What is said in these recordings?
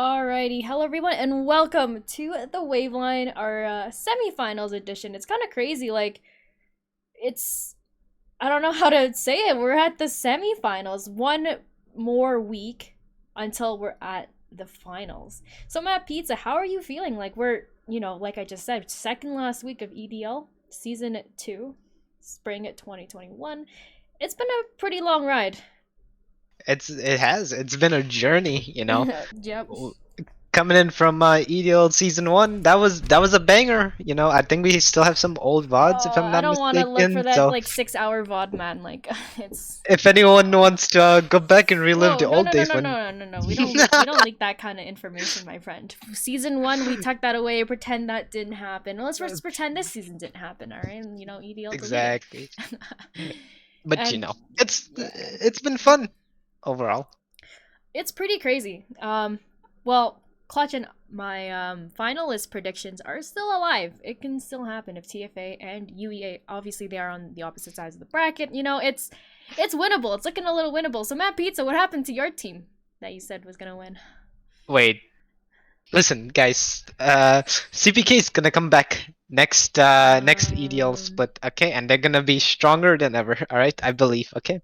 Alrighty, hello everyone, and welcome to the Waveline, our semifinals edition. It's kind of crazy, it's I don't know how to say it. We're at the semifinals, one more week until we're at the finals. So Matt Pizza, how are you feeling? Like I just said, second last week of EDL season 2, spring 2021. It's been a pretty long ride. It's been a journey. Yep. W- Coming in from EDL season one, that was a banger. I think we still have some old VODs if Oh, I'm I not don't want to look for mistaken. that So 6 hour VOD, man. It's if anyone wants to go back and relive whoa, the no, old no, no, days no, when no, no, no. We don't leak that kind of information, my friend. Season 1, we tuck that away, pretend that didn't happen. Let's just pretend this season didn't happen, all right? And EDL deleted. exactly. But And yeah, it's been fun overall. it's pretty crazy. Well, Clutch and my finalist predictions are still alive. It can still happen if TFA and UEA, obviously they are on the opposite sides of the bracket. It's winnable. It's looking a little winnable. So Matt Pizza, what happened to your team that you said was gonna win? Wait, listen, guys. CPK is gonna come back next EDL Um. split, okay? And they're gonna be stronger than ever. All right, I believe. Okay.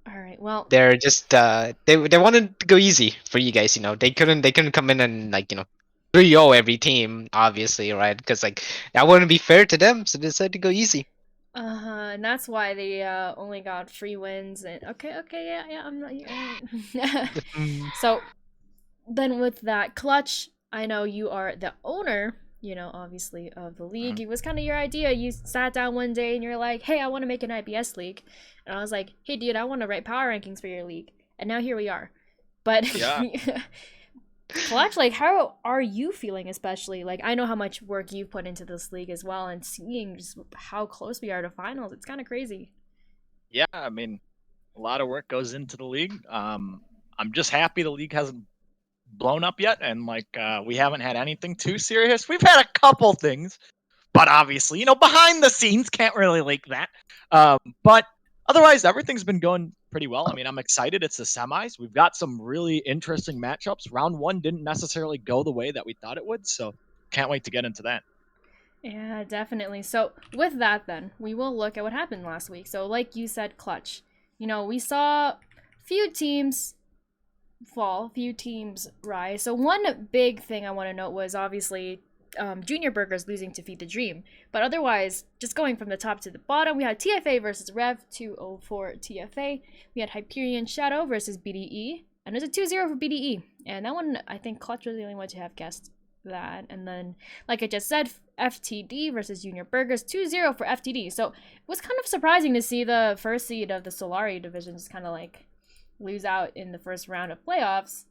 All right. Well. They're just they wanted to go easy for you guys. They couldn't come in and 3-0 every team, obviously, right? Because that wouldn't be fair to them, so they decided to go easy. And that's why they only got 3 wins. And okay, yeah, I'm not. Mm. So then with that, Clutch, I know you are the owner, obviously of the league. It was kind of your idea. You sat down one day and you're like, hey, I want to make an IBS league. And I was like, hey, dude, I want to write power rankings for your league. And now here we are. But Yeah, Clutch, how are you feeling, especially? I know how much work you've put into this league as well, and seeing just how close we are to finals, it's kind of crazy. yeah. I mean, a lot of work goes into the league. I'm just happy the league hasn't blown up yet, and we haven't had anything too serious. We've had a couple things, but obviously, behind the scenes, can't really leak that. But otherwise, everything's been going pretty well. I mean, I'm excited. It's the semis. We've got some really interesting matchups. Round one didn't necessarily go the way that we thought it would, so can't wait to get into that. Yeah, definitely. So, with that, then, we will look at what happened last week. So, like you said, Clutch. We saw few teams fall, few teams rise. So, one big thing I want to note was obviously Junior Burgers losing to Feed the Dream. But otherwise, just going from the top to the bottom, we had TFA versus Rev 204 TFA. We had Hyperion Shadow versus BDE. And it was a 2-0 for BDE. And that one, I think Clutch was the only one to have guessed that. And then, like I just said, FTD versus Junior Burgers 2-0 for FTD. So it was kind of surprising to see the first seed of the Solari division just kind of lose out in the first round of playoffs.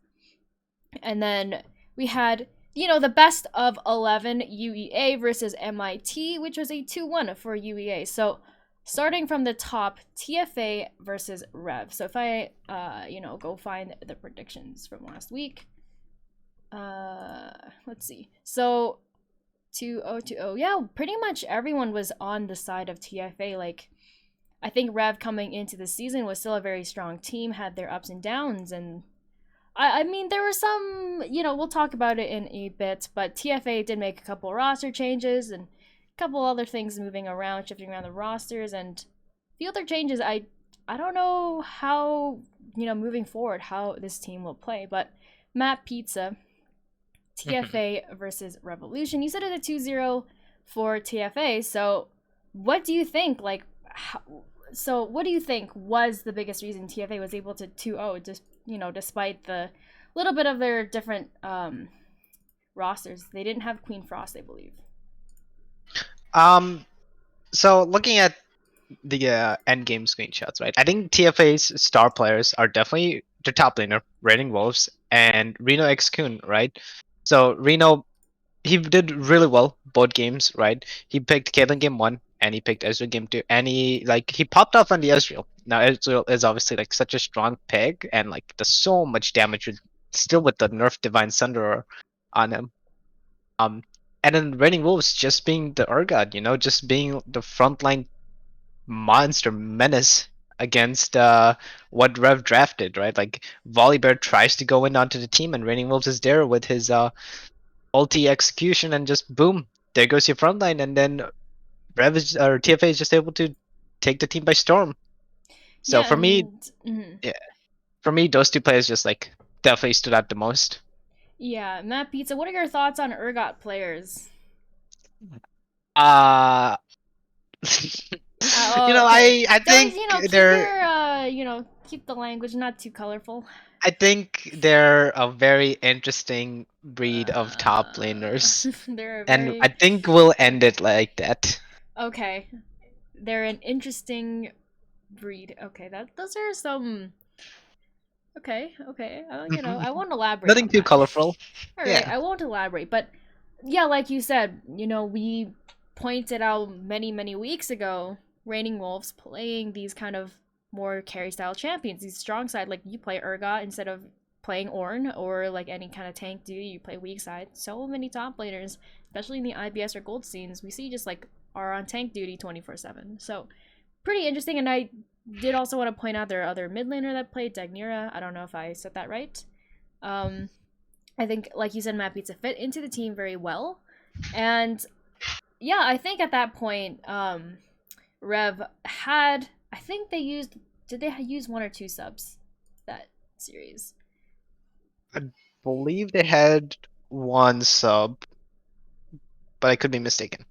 And then we had, the best of 11 UEA versus MIT, which was a 2-1 for UEA. So starting from the top, TFA versus Rev. So if I, go find the predictions from last week. Let's see. So 2-0. Yeah, pretty much everyone was on the side of TFA. I think Rev coming into the season was still a very strong team, had their ups and downs, and I mean there were some, we'll talk about it in a bit, but TFA did make a couple roster changes and a couple other things moving around, shifting around the rosters, and the other changes I don't know how, moving forward how this team will play, but Matt Pizza, TFA versus Revolution. You said it's a 2-0 for TFA. So, what do you think? What do you think was the biggest reason TFA was able to 2-0, just despite the little bit of their different rosters? They didn't have Queen Frost, I believe. Um, so looking at the end game screenshots, right? I think TFA's star players are definitely the top laner, Raining Wolves, and Reno X Kun, right? So Reno, he did really well both games, right? He picked Caitlyn game one and he picked Ezreal game two, and he popped off on the Ezreal. Now Ezreal is obviously such a strong pick and does so much damage still with the nerf Divine Sunderer on him. Um, and then Raining Wolves just being the Urgot, just being the frontline monster menace against what Rev drafted, right? Like Volibear tries to go in onto the team, and Raining Wolves is there with his ulti execution, and just boom, there goes your front line, and then Rev is, or TFA is just able to take the team by storm. So Yeah, for me, and mhm. yeah, for me, those two players just like definitely stood out the most. Yeah, Matt Pizza, what are your thoughts on Urgot players? Uh Oh, okay. I Don't, think keep they're your, keep the language not too colorful. I think they're a very interesting breed of top laners, They're a and I very, think we'll end it like that. okay. They're an interesting breed. Okay, those are some, okay. I won't elaborate Nothing on too that. colorful. All right, Yeah. I won't elaborate, but yeah, like you said, we pointed out many weeks ago, Reigning Wolves playing these kind of more carry style champions, these strong side, like you play Urgot instead of playing Ornn or like any kind of tank duty, you play weak side. So many top laners, especially in the IBS or gold scenes, we see just like are on tank duty 24/7. So pretty interesting, and I did also want to point out there are other mid laner that played Dagnira. I don't know if I said that right. Um, I think, like you said, Matt Pizza fit into the team very well. And yeah, I think at that point, Rev had, I think they used, did they use one or two subs that series? I believe they had one sub, but I could be mistaken.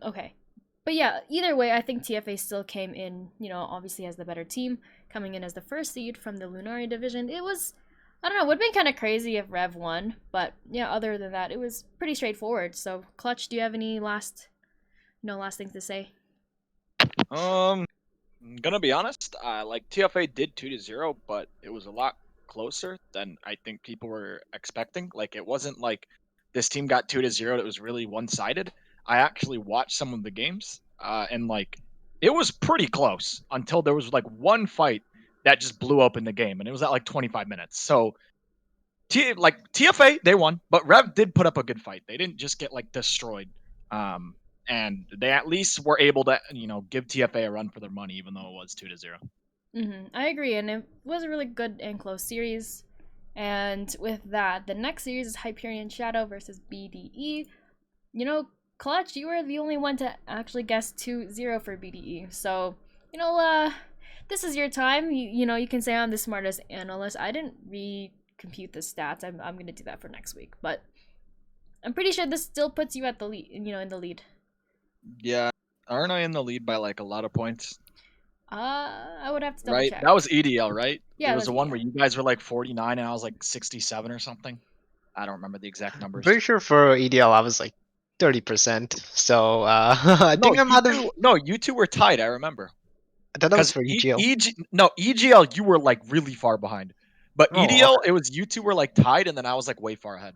Okay. But yeah, either way, I think TFA still came in, obviously as the better team, coming in as the first seed from the Lunari division. It was, I don't know, would have been kind of crazy if Rev won, but yeah, other than that, it was pretty straightforward. So, Clutch, do you have any last things to say? I'm gonna be honest. Like TFA did 2-0, but it was a lot closer than I think people were expecting. Like it wasn't like this team got 2-0. It was really one-sided. I actually watched some of the games, and like it was pretty close until there was like one fight that just blew open the game, and it was at like 25 minutes. So TFA they won, but Rev did put up a good fight. They didn't just get like destroyed. Um, and they at least were able to give TFA a run for their money, even though it was 2-0. I agree, and it was a really good and close series. And with that, the next series is Hyperion Shadow versus BDE. Clutch, you were the only one to actually guess 2-0 for BDE. So, this is your time. You can say I'm the smartest analyst. I didn't recompute the stats. I'm going to do that for next week. But I'm pretty sure this still puts you at the lead, in the lead. Yeah, aren't I in the lead by like a lot of points? I would have to double Right, check. that was EDL, right? Yeah, There it was was the one where EDL. you guys were like 49 and I was like 67 or something. I don't remember the exact I'm numbers. pretty sure for EDL I was like 30%. So I No, think I'm out of. you two were tied. I remember. I thought that was Because for EGL. EGL, you were like really far behind, but Oh, EDL, it was you two were like tied, and then I was like way far ahead.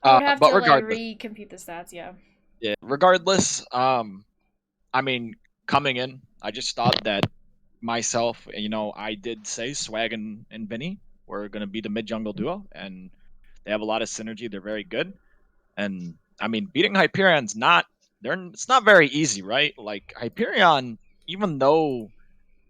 I would have But to like regardless, recompute the stats. Yeah. yeah, regardless, I mean, coming in, I just thought that myself, I did say Swag and Vinny were going to be the mid jungle duo, and they have a lot of synergy. They're very good, and I mean, beating Hyperion's it's not very easy, right? Like Hyperion, even though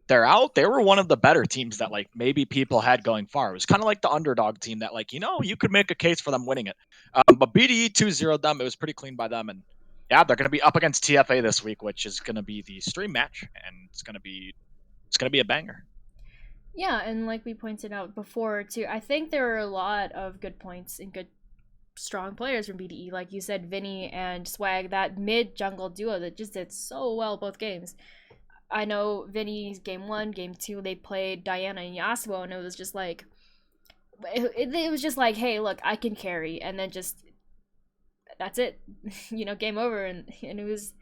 they're out, they were one of the better teams that like maybe people had going far. It was kind of like the underdog team that like you could make a case for them winning it. But BDE 2-0 them. It was pretty clean by them, and yeah, they're going to be up against TFA this week, which is going to be the stream match, and it's going to be a banger. Yeah, and like we pointed out before too, I think there are a lot of good points and good strong players from BDE. Like you said, Vinny and Swag, that mid jungle duo that just did so well both games. I know Vinny's game one, game two, they played Diana and Yasuo, and it was just like it was just like, hey, look, I can carry, and then just that's it, game over, and it was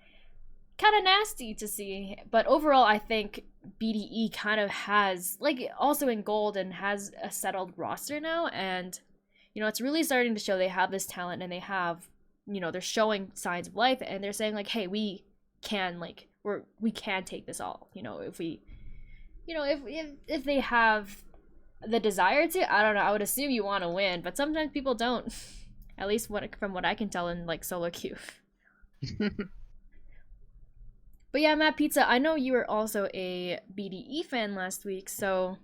kind of nasty to see. But overall, I think BDE kind of has, like, also in gold and has a settled roster now, and it's really starting to show they have this talent, and they have, they're showing signs of life, and they're saying like, hey, we can we can take this all, if we, if they have the desire to. I don't know. I would assume you want to win, but sometimes people don't. At least from what I can tell in like solo queue. But yeah, Matt Pizza, I know you were also a BDE fan last week, so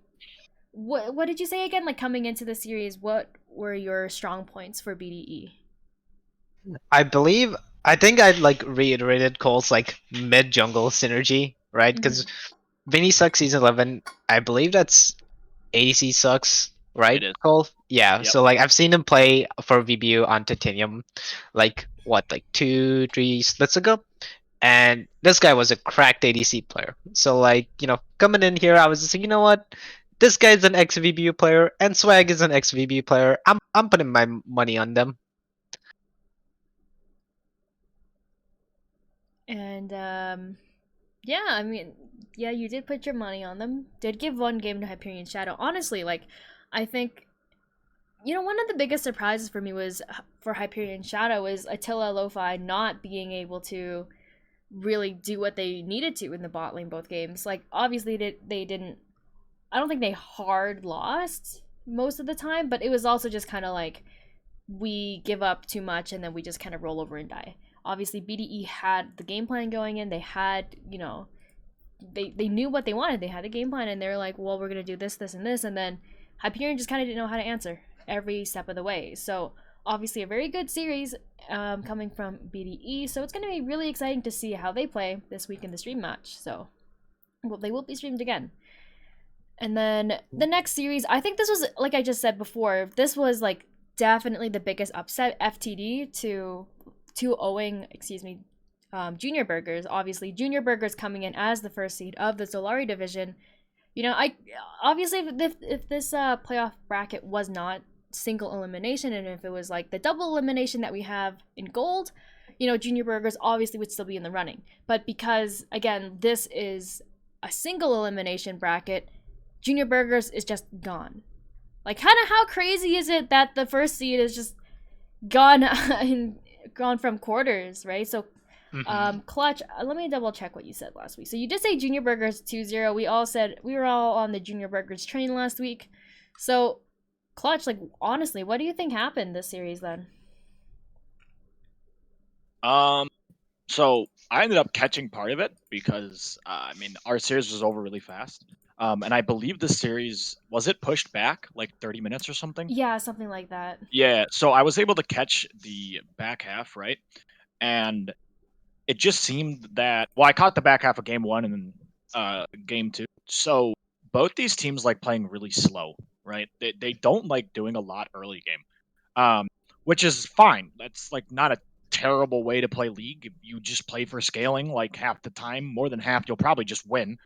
what did you say again? Like coming into the series, what were your strong points for BDE? I think I'd like reiterated Cole's like mid jungle synergy, right? Mm-hmm. Because Vinny sucks season 11. I believe that's ADC sucks, It right, is. Cole? Yeah. Yep. So like I've seen him play for VBU on Titanium, like what, like 2, 3 splits ago, and this guy was a cracked ADC player. So like coming in here, I was just like, you know what? This guy's an ex VBU player, and Swag is an ex VBU player. I'm putting my money on them. And yeah, I mean, yeah, you did put your money on them. Did give one game to Hyperion Shadow. Honestly, like, I think one of the biggest surprises for me was for Hyperion Shadow is Attila Lo-Fi not being able to really do what they needed to in the bot lane both games. Like, obviously, they didn't. I don't think they hard lost most of the time, but it was also just kind of like we give up too much and then we just kind of roll over and die. Obviously, BDE had the game plan going in. They had, they knew what they wanted. They had a game plan and they were like, well, we're going to do this, this, and this. And then Hyperion just kind of didn't know how to answer every step of the way. So, obviously, a very good series coming from BDE. So, it's going to be really exciting to see how they play this week in the stream match. So, well, they will be streamed again. And then the next series, I think this was, like I just said before, this was like definitely the biggest upset. FTD to 2-0ing, Junior Burgers. Obviously, Junior Burgers coming in as the first seed of the Solari division. I obviously if this playoff bracket was not single elimination and if it was like the double elimination that we have in gold, Junior Burgers obviously would still be in the running. But because again, this is a single elimination bracket, Junior Burgers is just gone. Like, kind of how crazy is it that the first seed is just gone gone from quarters, right? So, Clutch, let me double check what you said last week. So you did say Junior Burgers 2-0. We all said we were all on the Junior Burgers train last week. So, Clutch, like, honestly, what do you think happened this series then? So I ended up catching part of it because our series was over really fast. And I believe the series was it pushed back like 30 minutes or something? Yeah, something like that. Yeah, so I was able to catch the back half, right? And it just seemed that I caught the back half of game 1 and then game 2. So both these teams like playing really slow, right? They don't like doing a lot early game. Which is fine. That's like not a terrible way to play League. If you just play for scaling like half the time, more than half, you'll probably just win.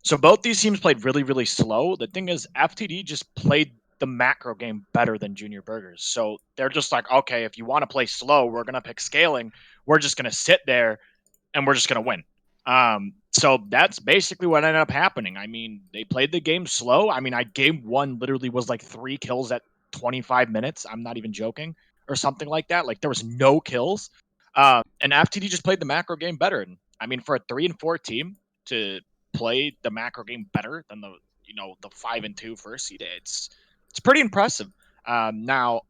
So both these teams played really, really slow. The thing is, FTD just played the macro game better than Junior Burgers. So they're just like, okay, if you want to play slow, we're gonna pick scaling. We're just gonna sit there and we're just gonna win. So that's basically what ended up happening. I mean, they played the game slow. I mean, game 1 literally was like 3 kills at 25 minutes. I'm not even joking, or something like that. Like there was no kills. And FTD just played the macro game better. And I mean, for a 3-4 team to play the macro game better than the 5-2 first seed, it's pretty impressive. Now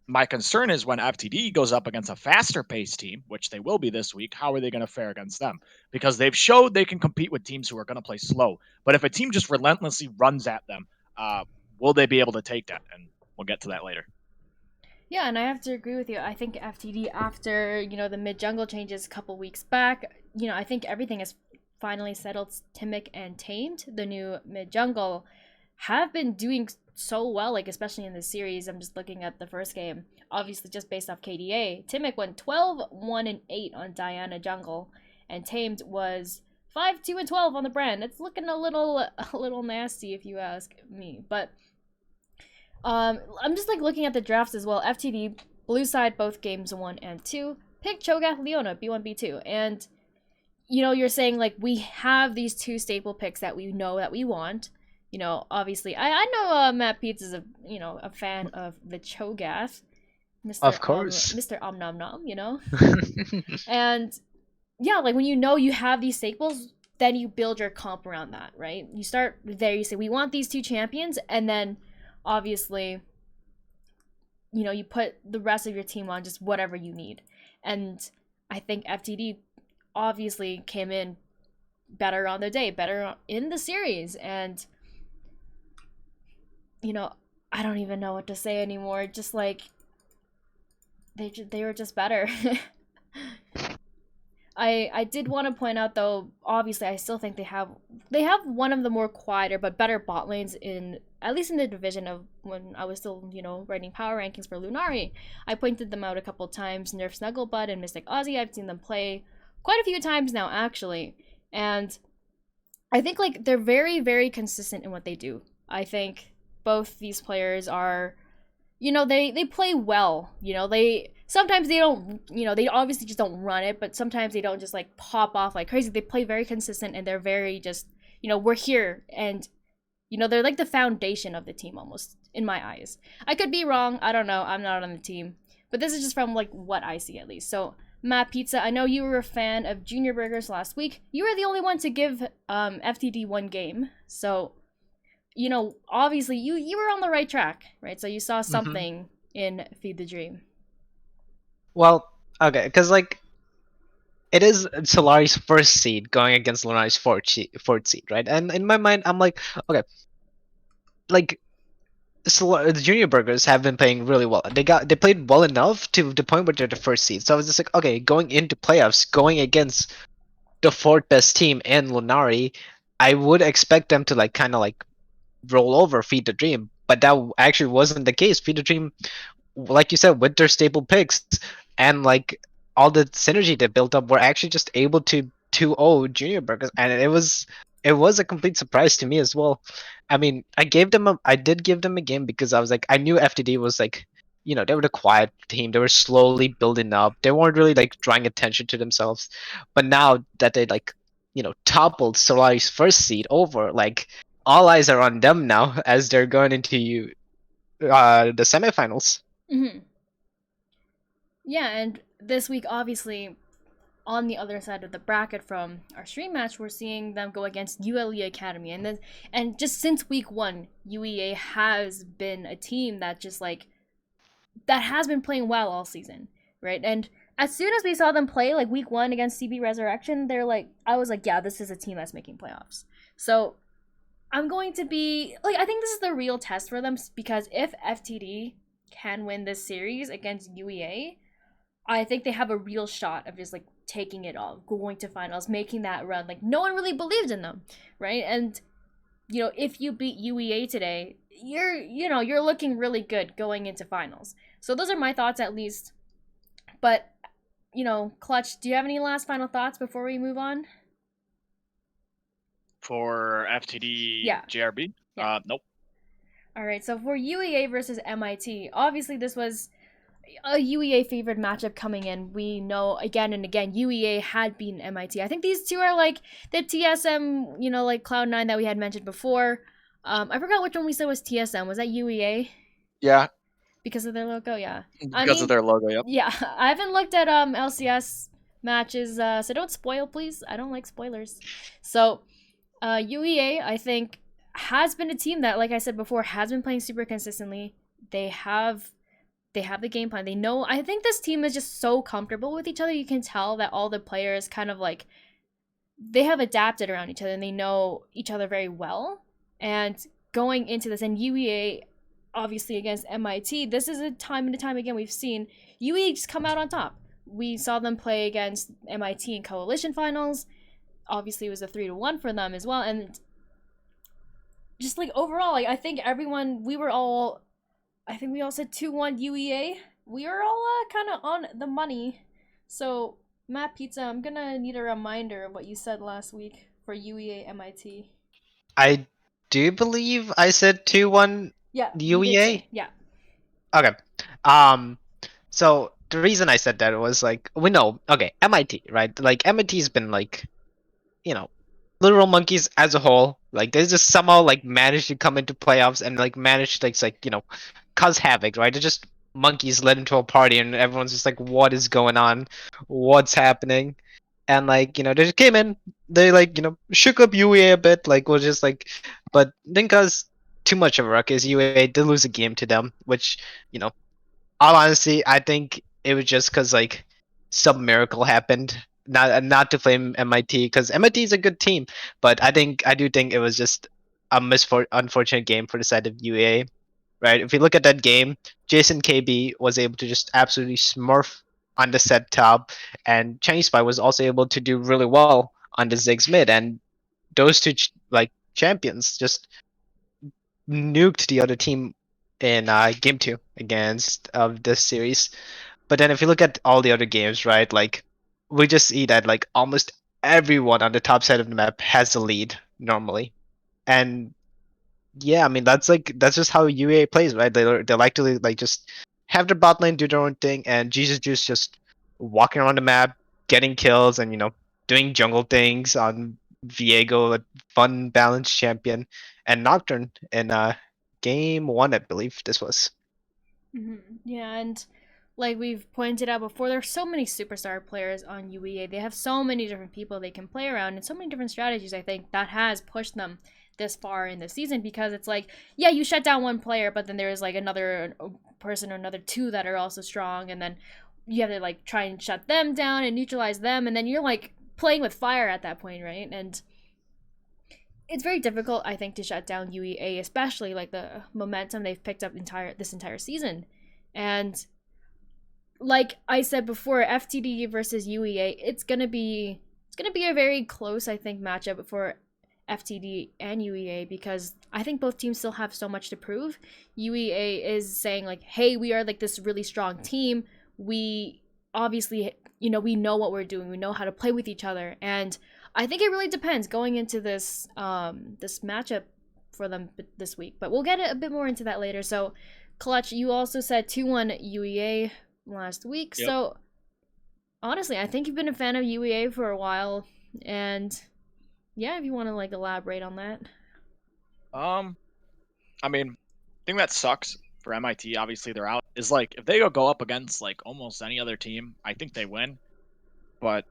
my concern is when FTD goes up against a faster paced team, which they will be this week, how are they going to fare against them? Because they've showed they can compete with teams who are going to play slow. But if a team just relentlessly runs at them, will they be able to take that? And we'll get to that later. Yeah, and I have to agree with you. I think FTD after, the mid jungle changes a couple weeks back, I think everything has finally settled. Timic and Tamed, the new mid jungle, have been doing so well, like especially in this series. I'm just looking at the first game. Obviously just based off KDA. Timic went 12-1-8 on Diana jungle, and Tamed was 5-2-12 on the brand. It's looking a little nasty if you ask me. But I'm just like looking at the drafts as well. FTD, blue side, both games 1 and 2. Pick Cho'Gath Leona, B1, B2. And, you're saying like we have these two staple picks that we know that we want. Obviously, I know Matt Peets is a fan of the Cho'Gath. Of course. Mr. Om Nom Nom, And, yeah, like when you have these staples, then you build your comp around that, right? You start there, you say, we want these two champions, and then obviously, you put the rest of your team on just whatever you need. And I think FTD obviously came in better on the day, better in the series, and I don't even know what to say anymore. Just like they were just better. I did want to point out though, obviously I still think they have one of the more quieter but better bot lanes in at least in the division of when I was still, writing power rankings for Lunari. I pointed them out a couple times, Nerf Snugglebud and Mystic Aussie. I've seen them play quite a few times now actually. And I think like they're very, very consistent in what they do. I think both these players are they play well. They sometimes they don't, they obviously just don't run it, but sometimes they don't just like pop off like crazy. They play very consistent and they're very just, we're here, and they're like the foundation of the team almost in my eyes. I could be wrong. I don't know. I'm not on the team, but this is just from like what I see at least. So Matt Pizza, I know you were a fan of Junior Burgers last week. You were the only one to give FTD one game. So obviously you were on the right track, right? So you saw something in Feed the Dream. Well, okay, because like it is Solari's first seed going against Lunari's fourth seed, right? And in my mind, I'm like, okay, like the Junior Burgers have been playing really well. They played well enough to the point where they're the first seed. So I was just like, okay, going into playoffs, going against the fourth best team and Lunari, I would expect them to like kind of like roll over Feed the Dream, but that actually wasn't the case. Feed the Dream, like you said, with their stable picks and like all the synergy they built up, were actually just able to 2-0 Junior Burgers, and it was a complete surprise to me as well. I mean, I did give them a game because I was like, I knew FTD was like, they were the quiet team. They were slowly building up. They weren't really like drawing attention to themselves. But now that they like, toppled Solari's first seed over, like all eyes are on them now as they're going into the semifinals. Mm-hmm. Yeah, and this week, obviously, on the other side of the bracket from our stream match, we're seeing them go against ULE Academy, and just since week 1, UEA has been a team that just like that has been playing well all season, right? And as soon as we saw them play like week 1 against CB Resurrection, I was like, yeah, this is a team that's making playoffs. So I'm going to be like, I think this is the real test for them, because if FTD can win this series against UEA, I think they have a real shot of just like taking it all, going to finals, making that run. Like no one really believed in them, right? And if you beat UEA today, you're looking really good going into finals. So those are my thoughts at least. But Clutch, do you have any last final thoughts before we move on? For FTD Yeah. JRB? Yeah. Nope. All right, so for UEA versus MIT, obviously this was a UEA favored matchup coming in. We know again and again UEA had beaten MIT. I think these two are like the TSM, like Cloud9 that we had mentioned before. I forgot which one we said was TSM. Was that UEA? Yeah. Because of their logo, yeah. Because of their logo, yep. Yeah, I haven't looked at LCS matches, so don't spoil, please. I don't like spoilers. So, UEA, I think, has been a team that, like I said before, has been playing super consistently. They have the game plan. They know. I think this team is just so comfortable with each other. You can tell that all the players kind of like they have adapted around each other and they know each other very well. And going into this, and UEA obviously against MIT, this is a time and time again we've seen UE just come out on top. We saw them play against MIT in Coalition Finals. Obviously, it was a 3-1 for them as well. And just like overall, like I think we all said 2-1 UEA. We are all kind of on the money. So Matt Pizza, I'm gonna need a reminder of what you said last week for UEA MIT. I do believe I said 2-1 Yeah, UEA. Yeah. Okay. So the reason I said that was like, we know, okay, MIT, right? Like MIT's been like, literal monkeys as a whole. Like they just somehow like managed to come into playoffs and like managed to like cause havoc, right? They're just monkeys led into a party and everyone's just like, what is going on? What's happening? And like, they just came in, they like, shook up UA a bit, like was just like, but didn't cause too much of a ruckus. UA did lose a game to them, which, all honesty, I think it was just because like some miracle happened not to blame MIT because MIT is a good team, but I do think it was just a unfortunate game for the side of UA. Right? If you look at that game, Jason KB was able to just absolutely smurf on the set top, and Chinese Spy was also able to do really well on the Ziggs mid, and those two like champions just nuked the other team in game two against this series. But then if you look at all the other games, right, like we just see that like almost everyone on the top side of the map has a lead normally, and yeah, I mean that's just how UA plays, right? They like to like just have their bot lane do their own thing, and Jesus Juice just walking around the map, getting kills, and doing jungle things on Viego, a fun balanced champion, and Nocturne in game one, I believe this was. Yeah, and like we've pointed out before, there's so many superstar players on UEA. They have so many different people they can play around and so many different strategies, I think, that has pushed them this far in the season because it's like, yeah, you shut down one player, but then there's like another person or another two that are also strong, and then you have to like try and shut them down and neutralize them, and then you're like playing with fire at that point, right? And it's very difficult, I think, to shut down UEA, especially like the momentum they've picked up this entire season. And like I said before, FTD versus UEA, it's gonna be a very close, I think, matchup for FTD and UEA because I think both teams still have so much to prove. UEA is saying like, hey, we are like this really strong team. We obviously, we know what we're doing. We know how to play with each other, and I think it really depends going into this matchup for them this week. But we'll get a bit more into that later. So, Clutch, you also said 2-1 UEA last week. Yep. So, honestly, I think you've been a fan of UEA for a while, and yeah, if you want to like elaborate on that. I mean, thing that sucks for MIT, obviously they're out, is like if they go up against like almost any other team, I think they win. But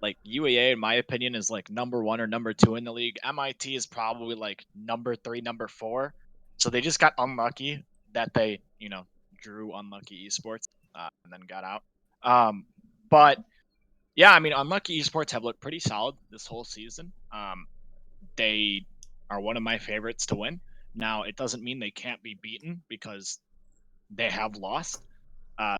like UEA, in my opinion, is like number 1 or number 2 in the league. MIT is probably like number 3, number 4. So they just got unlucky that they, drew unlucky esports and then got out. But yeah, I mean, unlucky esports have looked pretty solid this whole season. They are one of my favorites to win. Now, it doesn't mean they can't be beaten because they have lost.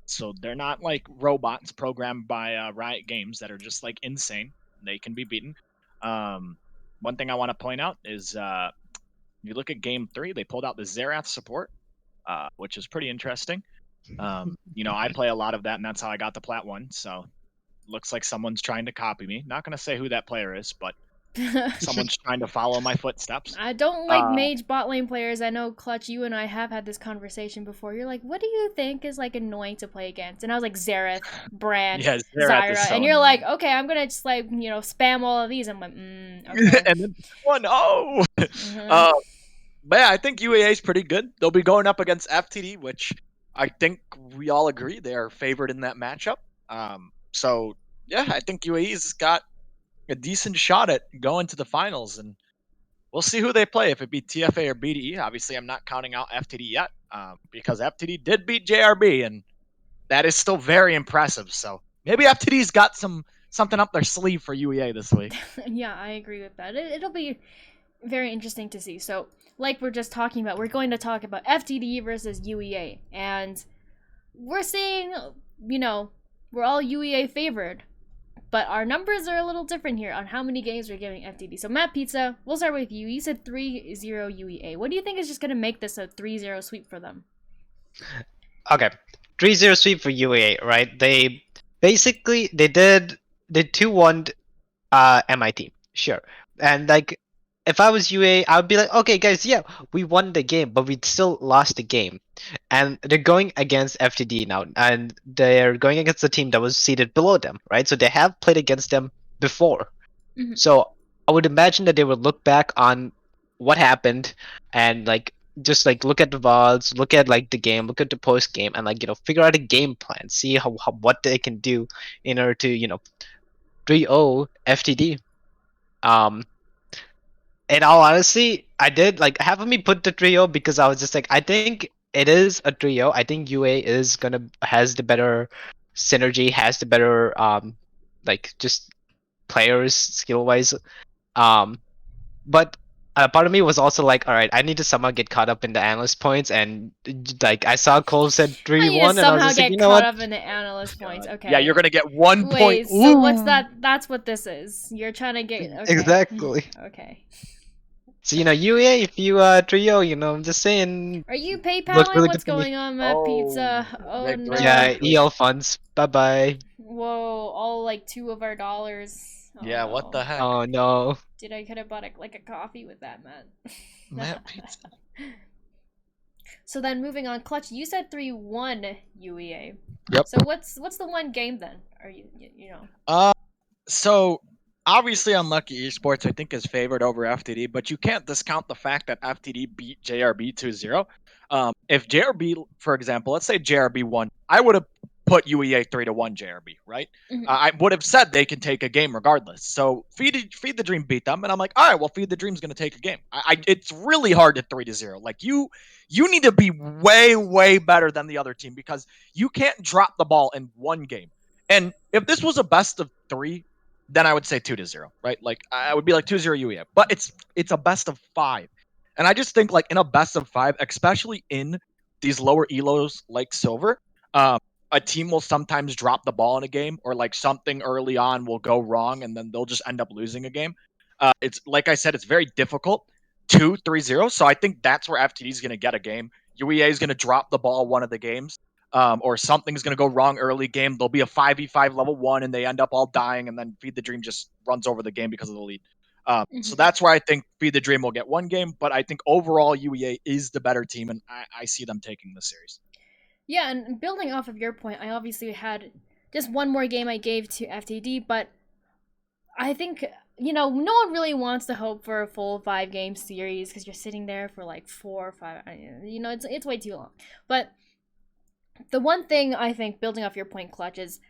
So they're not like robots programmed by Riot Games that are just like insane. They can be beaten. One thing I want to point out is you look at game 3, they pulled out the Xerath support, which is pretty interesting. I play a lot of that, and that's how I got the Plat 1. So looks like someone's trying to copy me. Not going to say who that player is, but someone's trying to follow my footsteps. I don't like mage bot lane players. I know, Clutch, you and I have had this conversation before. You're like, what do you think is like annoying to play against? And I was like, Xerath, Brand, Yeah, Zyra. so And you're annoying. like, okay, I'm going to just like, spam all of these. I'm like, okay. And then one, oh. Mhm. But yeah, I think UAA is pretty good. They'll be going up against FTD, which I think we all agree they are favored in that matchup. So yeah, I think UAE's got a decent shot at going to the finals, and we'll see who they play. If it be TFA or BDE, obviously I'm not counting out FTD yet, because FTD did beat JRB, and that is still very impressive. So maybe FTD's got something up their sleeve for UEA this week. Yeah, I agree with that. It'll be very interesting to see. So, like we're just talking about, we're going to talk about FTD versus UEA. And we're seeing, we're all UEA favored. But our numbers are a little different here on how many games we're giving FTD. So, Matt Pizza, we'll start with you. You said 3-0 UEA. What do you think is just going to make this a 3-0 sweep for them? Okay, 3-0 sweep for UA, right? They basically they 2-1 MIT, sure. And like if I was UA, I would be like, okay guys, yeah, we won the game, but we still lost the game. And they're going against FTD now, and they're going against the team that was seated below them, right? So they have played against them before. Mhm. So I would imagine that they would look back on what happened and like just like look at the VODs, look at like the game, look at the post game, and like figure out a game plan, see how what they can do in order to 3-0 FTD. In all honesty, I did like half of me put the 3-0 because I was just like, I think it is a 3-0. I think UA is gonna has the better synergy, has the better like just players skill wise. But part of me was also like, all right, I need to somehow get caught up in the analyst points, and like I saw Cole said I need to 3-1, and I was somehow just like, get you know caught what? up in the analyst points. Okay. Yeah, you're gonna get 1 point. Wait, so what's Ooh. that? That's what this is. You're trying to get okay. Exactly. Okay. So UEA, if you trio, I'm just saying, Are you looks PayPaling? really good What's for me. going on, Matt Pizza? Oh rigged, no. rigged, Yeah, rigged. EL funds. Bye bye. Whoa, all like 2 of our dollars. Oh, Yeah, what the no. heck? Oh no. Could have bought like a coffee with that, Matt. Matt Pizza. So then moving on, Clutch, you said 3-1 UEA. Yep. So what's the one game then? Are you know? So obviously Unlucky Esports I think is favored over FTD, but you can't discount the fact that FTD beat JRB 2-0. If JRB, for example, let's say JRB won, I would have put UEA 3-1 JRB, right? Mhm. I would have said they can take a game regardless. So Feed the Dream beat them, and I'm like, all right, well, Feed the Dream's going to take a game. It's really hard at 3-0. Like you need to be way better than the other team because you can't drop the ball in one game. And if this was a best of 3, then I would say 2-0, right? Like I would be like 2-0 UEA, but it's a best of 5, and I just think like in a best of 5, especially in these lower elos like silver, a team will sometimes drop the ball in a game, or like something early on will go wrong, and then they'll just end up losing a game. It's like I said, it's very difficult 2-3-0. So I think that's where FTD is going to get a game. UEA is going to drop the ball one of the games, or something's going to go wrong early game. There'll be a 5v5 level 1, and they end up all dying, and then Feed the Dream just runs over the game because of the lead. So that's where I think Feed the Dream will get one game, but I think overall UEA is the better team, and I see them taking the series. Yeah, and building off of your point, I obviously had just one more game I gave to FTD, but I think no one really wants to hope for a full 5-game series because you're sitting there for like 4 or 5. It's way too long. But the one thing I think, building off your point, Clutch, is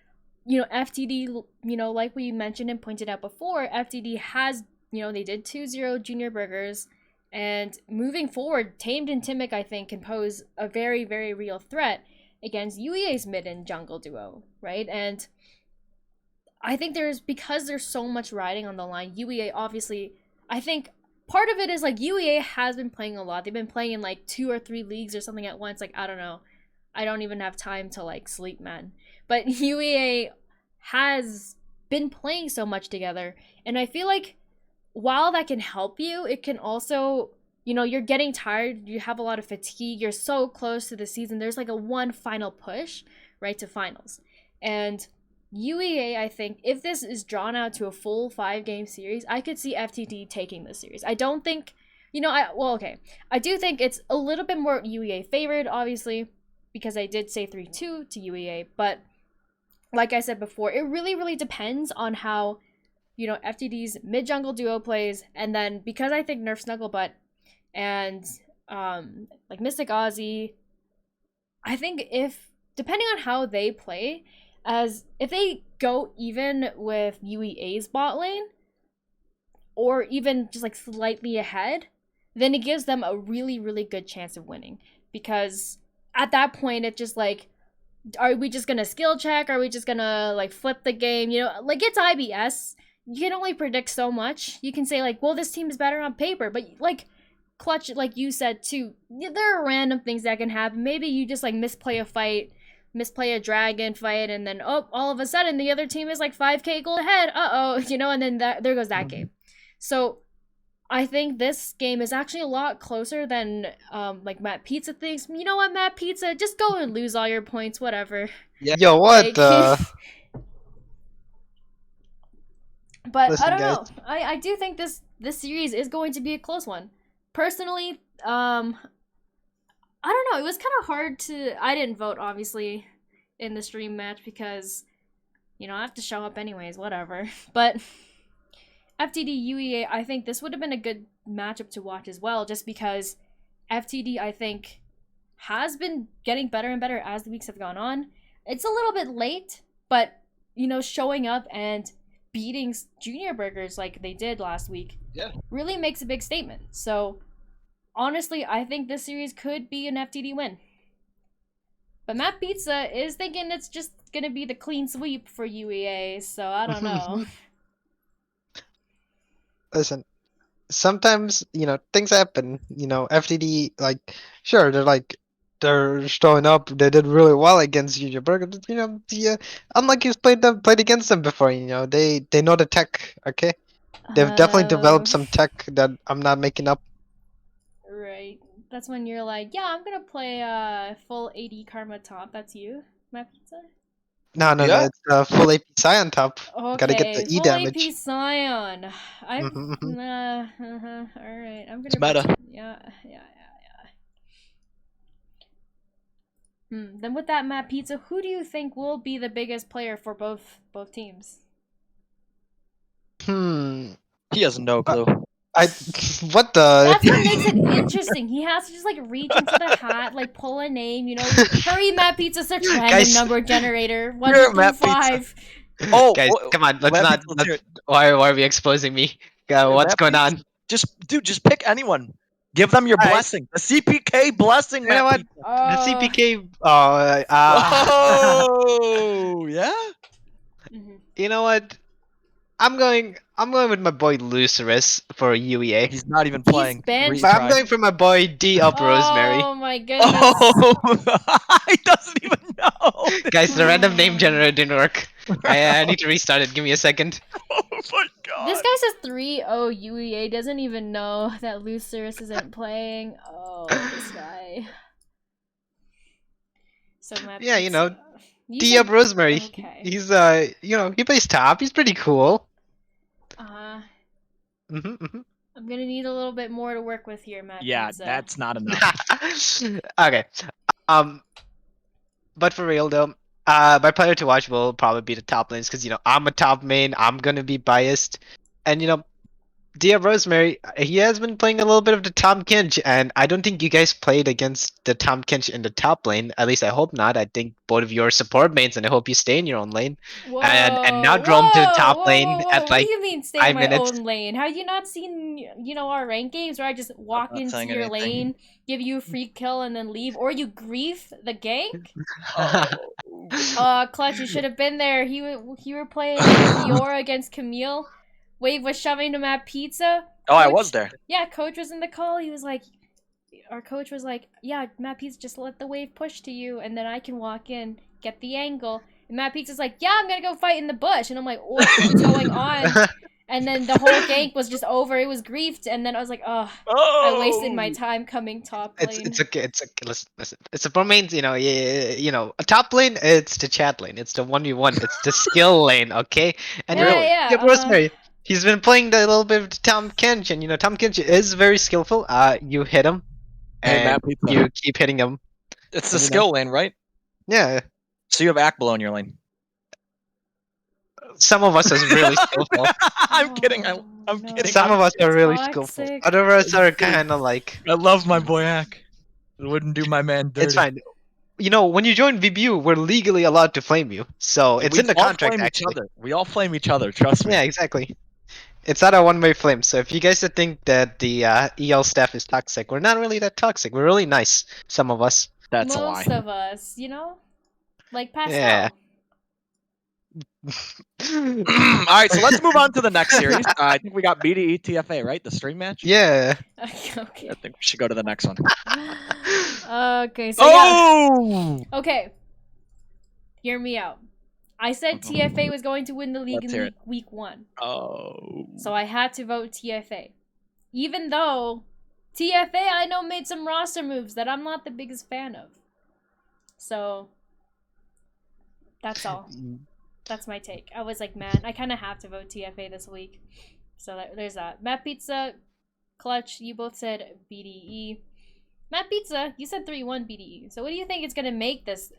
FTD. Like we mentioned and pointed out before, FTD has they did 2-0 Junior Burgers, and moving forward, Tamed and Timic I think can pose a very very real threat against UEA's mid and jungle duo, right? And I think because there's so much riding on the line, UEA obviously, I think part of it is like UEA has been playing a lot. They've been playing in like 2 or 3 leagues or something at once. Like, I don't know. I don't even have time to like sleep, man. But UEA has been playing so much together, and I feel like while that can help you, it can also, you're getting tired, you have a lot of fatigue, you're so close to the season. There's like a one final push, right, to finals. And UEA, I think, if this is drawn out to a full 5-game series, I could see FTD taking the series. I don't think, I do think it's a little bit more UEA favored, obviously, because I did say 3-2 to UEA, but like I said before, it really, really depends on how, FTD's mid-jungle duo plays, and then because I think Nerf Snugglebutt and like Mystic Ozzy, I think depending on how they play, as if they go even with UEA's bot lane, or even just like slightly ahead, then it gives them a really, really good chance of winning. Because at that point, it's just like, are we just gonna skill check? Are we just gonna like flip the game? Like it's IBS. You can only predict so much. You can say like, well, this team is better on paper, but like Clutch, like you said too, there are random things that can happen. Maybe you just like misplay a fight, misplay a dragon fight, and then all of a sudden the other team is like 5k gold ahead. And then there goes that game. So I think this game is actually a lot closer than like Matt Pizza thinks. You know what, Matt Pizza? Just go and lose all your points, whatever. Yeah. Yo, what Like, the? But Listen, I don't guys. know. I do think this series is going to be a close one. Personally, I don't know. It was kind of hard to. I didn't vote obviously in the stream match because I have to show up anyways. Whatever. But FTD UEA, I think this would have been a good matchup to watch as well, just because FTD, I think, has been getting better and better as the weeks have gone on. It's a little bit late, but showing up and beating Junior Burgers like they did last week really makes a big statement. So honestly, I think this series could be an FTD win. But Matt Pizza is thinking it's just gonna be the clean sweep for UEA, so I don't know. Listen, sometimes things happen. FTD, like, sure, they're showing up. They did really well against Yujaberg. Unlike you've played against them before. They know the tech. Okay, they've definitely developed some tech that I'm not making up. Right. That's when you're like, yeah, I'm gonna play full AD Karma top. That's you, Matt Pizza? No, Yeah. it's full AP Psi on top. Gotta get the Okay, E full AP damage. Scion. I'm Mhm. alright. I'm It's gonna meta. yeah. Then with that, Matt Pizza, who do you think will be the biggest player for both teams? He has no clue. I what the? That's what makes it interesting. He has to just like reach into the hat, like pull a name, hurry, Matt Pizza, search random Guys, number generator, one Here, through Matt Pizza. 5. Oh, guys, come on. Let's Matt not. Pizza, let's Let's, hear it. why are we exposing me? What's Matt going Pizza. on? Just pick anyone. Give them your All right. blessing. The CPK blessing, You know Matt what? Pizza. The Oh. CPK. Oh, yeah. Mhm. You know what? I'm going with my boy Lucerus for UEA. He's not even He's playing. benched. But I'm Retry. going for my boy D up Rosemary. Oh my goodness. Oh, he doesn't even know. Guys, the random name generator didn't work. I need to restart it. Give me a second. Oh my This god. guy says 3-0 UEA, doesn't even know that Lucerus isn't playing. Oh, this guy. So Matt Yeah, Pizza. You D said up Rosemary. okay. He's he plays top. He's pretty cool. Mm-hmm. I'm gonna need a little bit more to work with here, Matt Yeah, Pizza. that's not enough. Okay. But for real though, my player to watch will probably be the top lanes because I'm a top main. I'm gonna be biased, and Dia Rosemary, he has been playing a little bit of the Tom Kench, and I don't think you guys played against the Tom Kench in the top lane. At least I hope not. I think both of you are support mains, and I hope you stay in your own lane. Whoa, And not roam to the whoa, top whoa, lane whoa, whoa! at What do like you mean stay in 5 my minutes. own lane? Have you not seen, our rank games where I just walk not into saying your anything. lane, give you a free kill, and then leave, or you grief the gank? Oh. Clutch, you should have been there. You were playing Fiora against Camille. Wave was shoving him at Pizza. Oh, I was there. Yeah, coach was in the call. He was like, our coach was like, yeah, Matt Pizza, just let the wave push to you, and then I can walk in, get the angle. And Matt Pizza's like, yeah, I'm gonna go fight in the bush. And I'm like, what's going on? And then the whole gank was just over. It was griefed, and then I was like, oh, I wasted my time coming top lane. It's okay. It's okay. Listen. It's a for mains. A top lane. It's the chat lane. It's the 1v1. It's the skill lane. Okay. And Yeah. Rosemary. He's been playing the little bit of Tom Kench, and Tom Kench is very skillful. You hit him, Hey, and Matt Pizza. you keep hitting him. It's the And, skill lane, right? Yeah. So you have Act below in your lane. Some of us is really skillful. I'm kidding. I'm no. kidding. Some of us are really skillful. Toxic. Other of us are kind of like. I love my boy Ack. It wouldn't do my man dirty. It's fine. When you join VBU, we're legally allowed to flame you, so it's we in the all contract. flame Actually. each other. We all flame each other. Trust me. Yeah, exactly. It's not a one-way flame. So if you guys think that the EL staff is toxic, we're not really that toxic. We're really nice. Some of us. That's a lie. Most of us, like Pascal. Yeah. All right, so let's move on to the next series. I think we got BDE TFA, right? The stream match. Yeah. Okay. I think we should go to the next one. Okay, so yeah. Oh! Okay. Hear me out. I said TFA was going to win the league Let's in hear it. week 1. Oh. So I had to vote TFA. Even though TFA I know made some roster moves that I'm not the biggest fan of. So that's all. That's my take. I was like, man, I kind of have to vote TFA this week. So there's that. Matt Pizza, Clutch, you both said BDE. Matt Pizza, you said 3-1 BDE. So what do you think is going to make this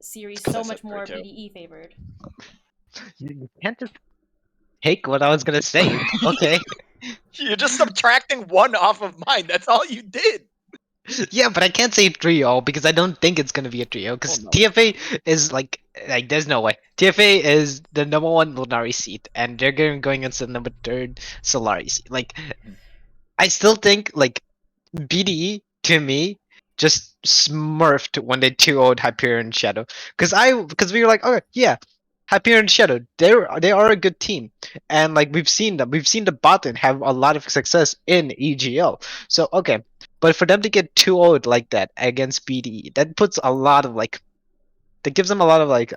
series so much more BDE favored? You can't just take what I was gonna say. Okay. You're just subtracting 1 off of mine. That's all you did. Yeah, but I can't say 3-0 because I don't think it's gonna be a 3-0 because TFA is like there's no way. TFA is the number 1 Lunari seat and they're going against the number 3 Solari seat. Like I still think like BDE to me just smurfed when they 2-0'd Hyperion Shadow. Because we were like, oh yeah, Hyperion Shadow, they are a good team, and like we've seen them, we've seen the bot lane have a lot of success in EGL. So okay, but for them to get 2-0'd like that against BDE, that puts a lot of like, that gives them a lot of like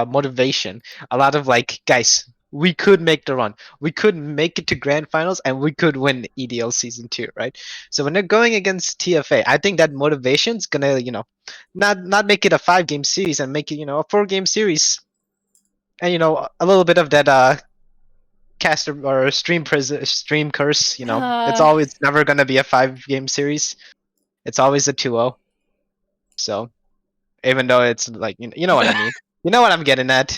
motivation, a lot of like, guys, we could make the run, we could make it to grand finals, and we could win EDL season 2, right? So when they're going against TFA, I think that motivation's gonna, not make it a 5-game series and make it, a 4-game series, and a little bit of that caster or stream curse. It's never gonna be a 5-game series. It's always a 2-0. So even though it's like, you know what I mean. You know what I'm getting at.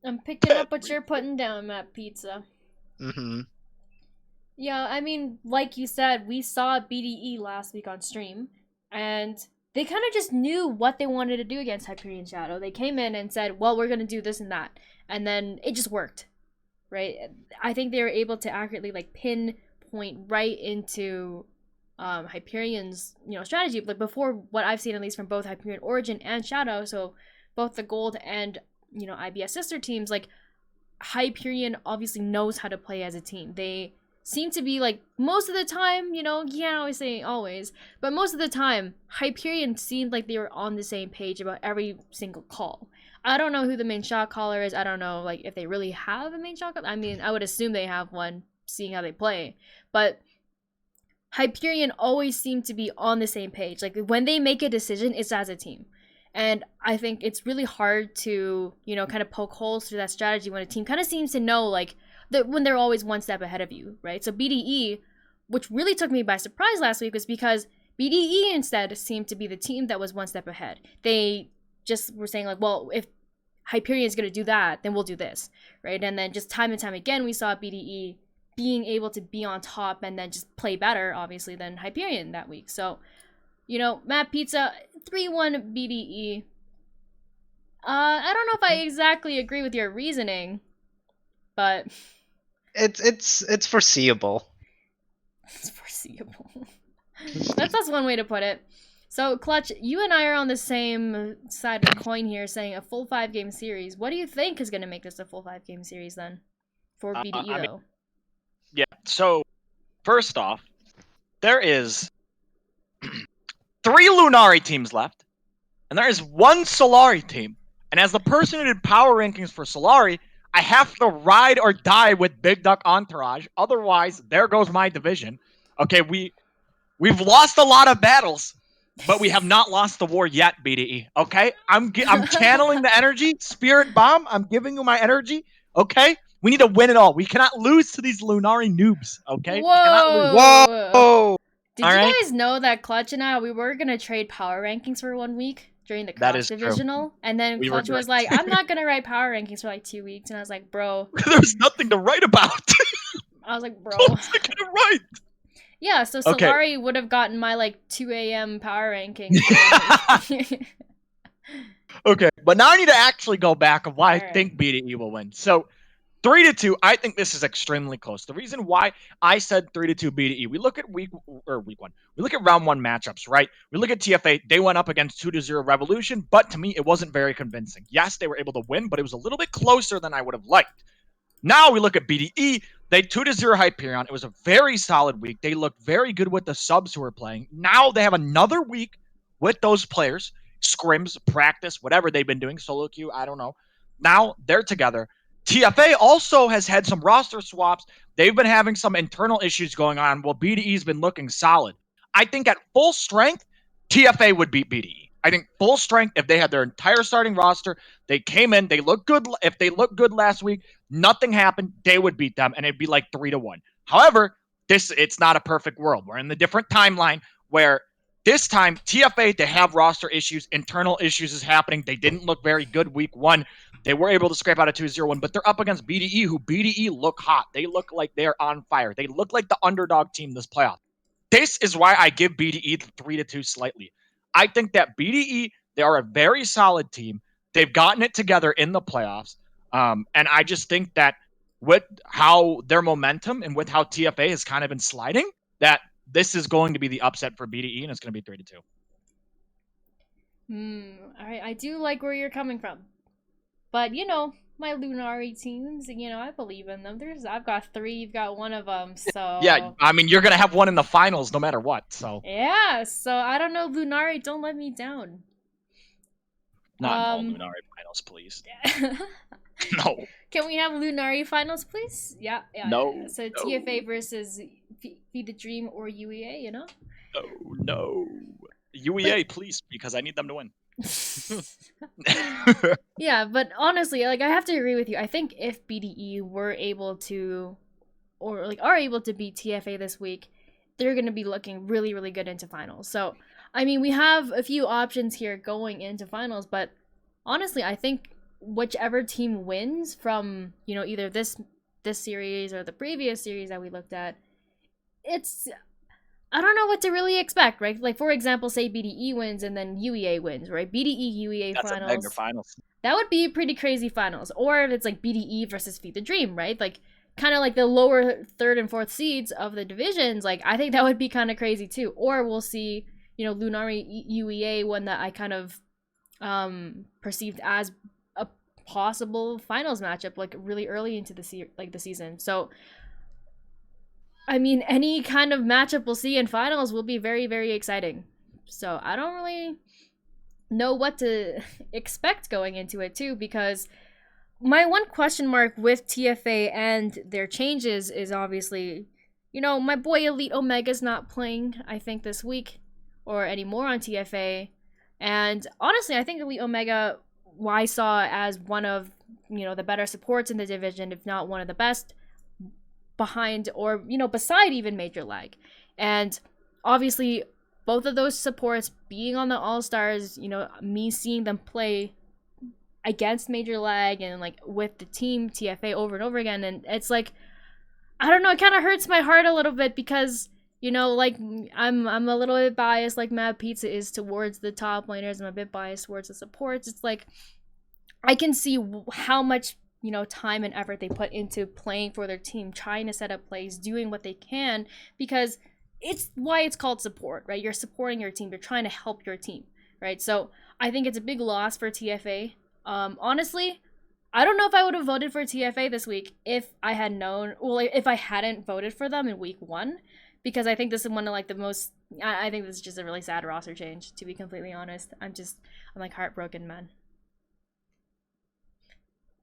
I'm picking up what you're putting down, Matt Pizza. Mm-hmm. Yeah, I mean, like you said, we saw BDE last week on stream, and they kind of just knew what they wanted to do against Hyperion Shadow. They came in and said, well, we're going to do this and that. And then it just worked, right? I think they were able to accurately, like, pinpoint right into Hyperion's, strategy. Like, before what I've seen, at least from both Hyperion Origin and Shadow, so both the Gold and, IBS sister teams, like, Hyperion obviously knows how to play as a team. They seem to be like, most of the time, you can't always say always, but most of the time, Hyperion seemed like they were on the same page about every single call. I don't know who the main shot caller is. I don't know, like, if they really have a main shot caller. I mean, I would assume they have one, seeing how they play. But Hyperion always seem to be on the same page. Like, when they make a decision, it's as a team. And I think it's really hard to, kind of poke holes through that strategy when a team kind of seems to know, like, that when they're always one step ahead of you, right? So BDE, which really took me by surprise last week, was because BDE instead seemed to be the team that was one step ahead. They just were saying, like, well, if Hyperion is going to do that, then we'll do this, right? And then just time and time again, we saw BDE being able to be on top and then just play better, obviously, than Hyperion that week. So, Matt Pizza, 3-1 BDE. I don't know if I exactly agree with your reasoning, but It's foreseeable. it's foreseeable. That's one way to put it. So, Clutch, you and I are on the same side of the coin here, saying a full 5-game series. What do you think is going to make this a full 5-game series then for BDE though? Yeah. So, first off, there is 3 Lunari teams left, and there is 1 Solari team. And as the person who did power rankings for Solari, I have to ride or die with Big Duck Entourage. Otherwise, there goes my division. Okay, we've lost a lot of battles, but we have not lost the war yet, BDE. Okay, I'm channeling the energy, Spirit Bomb. I'm giving you my energy. Okay, we need to win it all. We cannot lose to these Lunari noobs. Okay, Whoa! cannot lose. Whoa! Did all you right? guys know that Clutch and I, we were going to trade power rankings for 1 week during the That cross is true. divisional? And then We Clutch was regret. like, I'm not going to write power rankings for like 2 weeks. And I was like, bro. There's nothing to write about. I was like, bro. What's I gonna write? Yeah, so Okay. Solari would have gotten my like 2 a.m. power rankings. Okay, but now I need to actually go back of why I Alright. think BDE will win. So 3-2, I think this is extremely close. The reason why I said 3-2 BDE, we look at week 1. We look at round 1 matchups, right? We look at TFA, they went up against 2-0 Revolution, but to me, it wasn't very convincing. Yes, they were able to win, but it was a little bit closer than I would have liked. Now we look at BDE, they 2-0 Hyperion. It was a very solid week. They looked very good with the subs who were playing. Now they have another week with those players, scrims, practice, whatever they've been doing, solo queue, I don't know. Now they're together. TFA also has had some roster swaps. They've been having some internal issues going on while BDE's been looking solid. I think at full strength, TFA would beat BDE. I think full strength, if they had their entire starting roster, they came in, they looked good. If they looked good last week, nothing happened, they would beat them, and it'd be like 3-1. However, it's not a perfect world. We're in the different timeline where this time TFA, they have roster issues, internal issues is happening. They didn't look very good week 1. They were able to scrape out a 2-0 win, but they're up against BDE, who BDE look hot. They look like they're on fire. They look like the underdog team this playoff. This is why I give BDE the 3-2 slightly. I think that BDE, they are a very solid team. They've gotten it together in the playoffs. And I just think that with how their momentum and with how TFA has kind of been sliding, that this is going to be the upset for BDE, and it's going to be 3-2. All right, I do like where you're coming from, but my Lunari teams, I believe in them. I've got 3, you've got one of them, so Yeah, I mean, you're gonna have one in the finals no matter what. So yeah. So I don't know, Lunari, don't let me down. not in all Lunari finals, please. No. Can we have Lunari finals, please? Yeah. No. So TFA versus Feed the Dream or UEA, No. UEA, please, because I need them to win. Yeah, but honestly, I have to agree with you. I think if BDE were able to, or are able to beat TFA this week, they're going to be looking really, really good into finals. So, I mean, we have a few options here going into finals, but honestly, I think whichever team wins from, either this series or the previous series that we looked at, I don't know what to really expect, right? Like, for example, say BDE wins and then UEA wins, right? BDE, UEA That's finals. a banger finals. That would be pretty crazy finals. Or if it's like BDE versus Feed the Dream, right? Like, kind of like the lower 3rd and 4th seeds of the divisions. Like, I think that would be kind of crazy too. Or we'll see, Lunari UEA, one that I kind of perceived as a possible finals matchup, like really early into the season. So, I mean, any kind of matchup we'll see in finals will be very, very exciting. So I don't really know what to expect going into it too, because my one question mark with TFA and their changes is obviously, my boy Elite Omega's not playing, I think, this week or anymore on TFA. And honestly, I think Elite Omega, I saw as one of, the better supports in the division, if not one of the best, behind or beside even Major Lag. And obviously both of those supports being on the All-Stars, me seeing them play against Major Lag and with the team TFA over and over again, and it's like, I don't know, it kind of hurts my heart a little bit because I'm a little bit biased, like Mad Pizza is towards the top laners. I'm a bit biased towards the supports. It's like, I can see how much time and effort they put into playing for their team, trying to set up plays, doing what they can, because it's why it's called support, right? You're supporting your team. You're trying to help your team, right? So I think it's a big loss for TFA. Honestly, I don't know if I would have voted for TFA this week if I had known, if I hadn't voted for them in week 1, because I think this is one of the most, I think this is just a really sad roster change, to be completely honest. I'm heartbroken, man.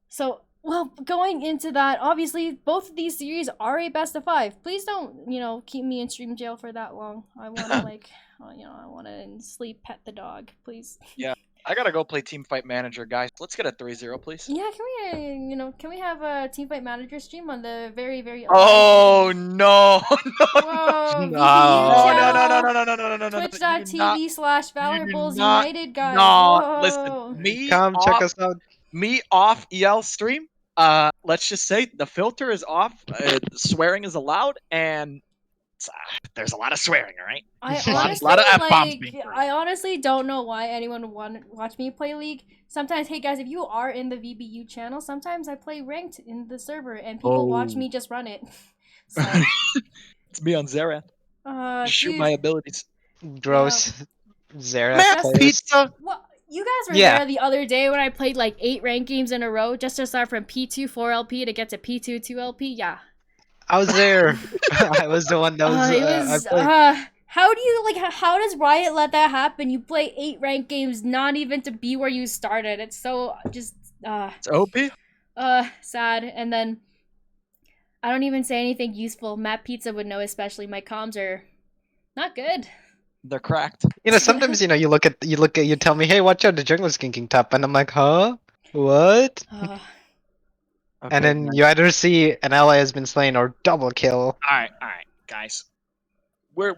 So, well, going into that, obviously, both of these series are a best of 5. Please don't, keep me in stream jail for that long. I want to, I want to sleep, pet the dog, please. Yeah, I gotta go play Teamfight Manager, guys. Let's get a 3-0, please. Yeah, can we have a Teamfight Manager stream on the very, very... Oh, no. Whoa, No. No. Twitch.tv/ValorBulls United, guys. No, Whoa. listen, Come check us out. me off EL stream. Let's just say the filter is off. Swearing is allowed, and there's a lot of swearing. All right, I lot of F-bombs being thrown. I honestly don't know why anyone would want to watch me play League. Sometimes, hey guys, if you are in the VBU channel, sometimes I play ranked in the server, and people watch me just run it. So, it's me on Zerath. Shoot my abilities. Gross. Zera Matt players. Pizza. What? You guys were there the other day when I played 8 ranked games in a row just to start from P2 4LP to get to P2 2LP. Yeah. I was there. I was the one that was. How do you how does Riot let that happen? You play 8 ranked games, not even to be where you started. It's so just It's OP. Sad. And then I don't even say anything useful. Matt Pizza would know, especially my comms are not good. They're cracked. Sometimes you tell me, hey, watch out, the jungler's ganking top, and I'm like, huh? What? Okay, and then you either see an ally has been slain or double kill. All right, guys. We're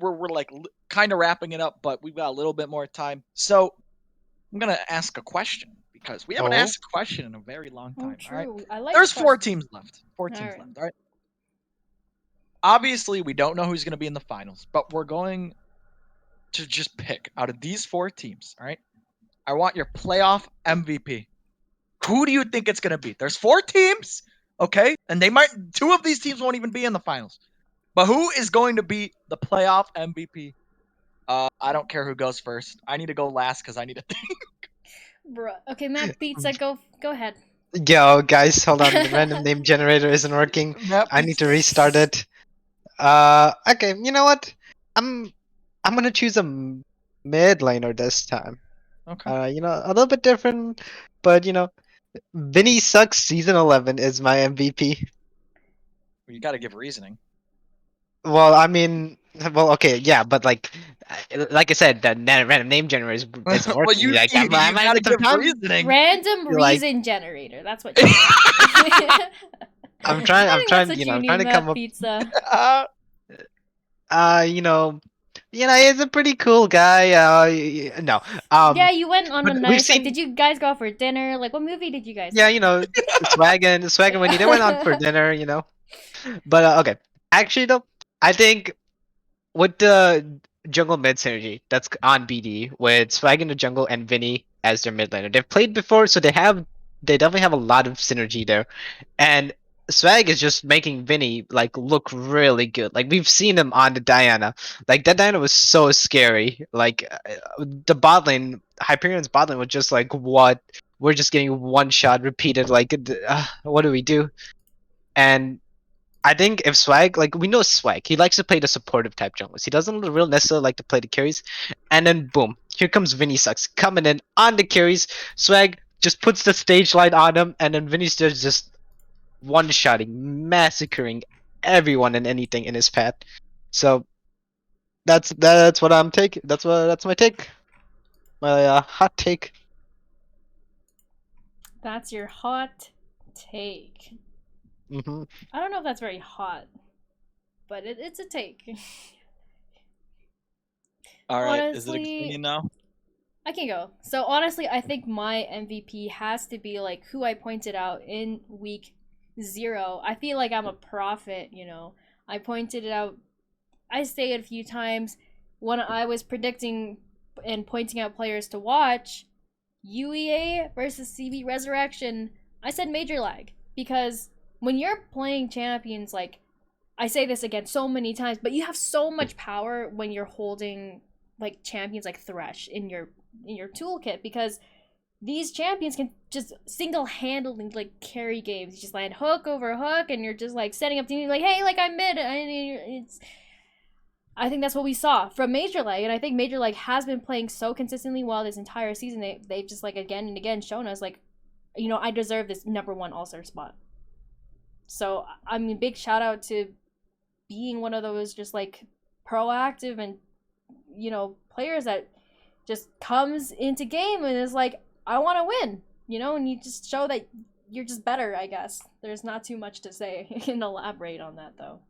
kind of wrapping it up, but we've got a little bit more time. So I'm gonna ask a question because we haven't asked a question in a very long time. True. All right. I like There's 4 teams left. 4 teams All right. left. All right. Obviously, we don't know who's going to be in the finals, but we're going to just pick out of these 4 teams. All right. I want your playoff MVP. Who do you think it's going to be? There's 4 teams, okay? And 2 of these teams won't even be in the finals. But who is going to be the playoff MVP I don't care who goes first. I need to go last because I need to think. Bruh. Okay, Matt Pizza, go ahead. Yo, guys, hold on. The random name generator isn't working. Matt I need to Pizza. restart it. Okay, you know what? I'm I'm gonna choose a mid laner this time. Okay. A little bit different, but Vinny Sucks Season 11 is my MVP. Well, you got to give reasoning. Well, I mean, well, okay, yeah, but like I said, the random name generator isn't Well, working. Like, you I might got to need some give time. reasoning. Random Like, reason generator. That's what you need. I'm trying. I I'm think that's trying. what you I'm need, trying to come Matt up. Pizza. Uh, Uh, you know, he's a pretty cool guy. No. Yeah, you went on a But we've nice like. seen, Did you guys go out for dinner? Like, what movie did you guys yeah, see? Swag and Winnie, they went out for dinner. But okay, actually though, I think with the jungle mid synergy that's on BD with Swag in the jungle and Vinny as their mid laner, they've played before, so they definitely have a lot of synergy there, and Swag is just making Vinny like look really good. Like we've seen him on the Diana, like that Diana was so scary. Like the bot lane, Hyperion's bot lane was just like what. We're just getting one shot repeated. Like, what do we do? And I think if Swag, like we know Swag, he likes to play the supportive type junglers. He doesn't really necessarily like to play the carries. And then boom, here comes Vinny Sucks coming in on the carries. Swag just puts the stage light on him, and then Vinny's just one-shotting, massacring everyone and anything in his path. So that's what I'm taking. That's my take. My hot take. That's your hot take. Hmm. I don't know if that's very hot, but it's a take. all right. Is it Honestly, opinion now? I can go. So honestly, I think my MVP has to be like who I pointed out in week 0. I feel like I'm a prophet. I pointed it out. I say it a few times when I was predicting and pointing out players to watch. UEA versus CB Resurrection. I said major lag because when you're playing champions, like I say this again so many times, but you have so much power when you're holding like champions like Thresh in your toolkit because these champions can just single-handedly like carry games. You just land hook over hook, and you're just like setting up teams like, hey, like I'm mid. I think that's what we saw from Major League, and I think Major League has been playing so consistently well this entire season. They've just like again and again shown us like, I deserve this #1 All-Star spot. So I mean, big shout out to being one of those just like proactive and players that just comes into game and is like, I want to win, and you just show that you're just better. I guess there's not too much to say and elaborate on that though.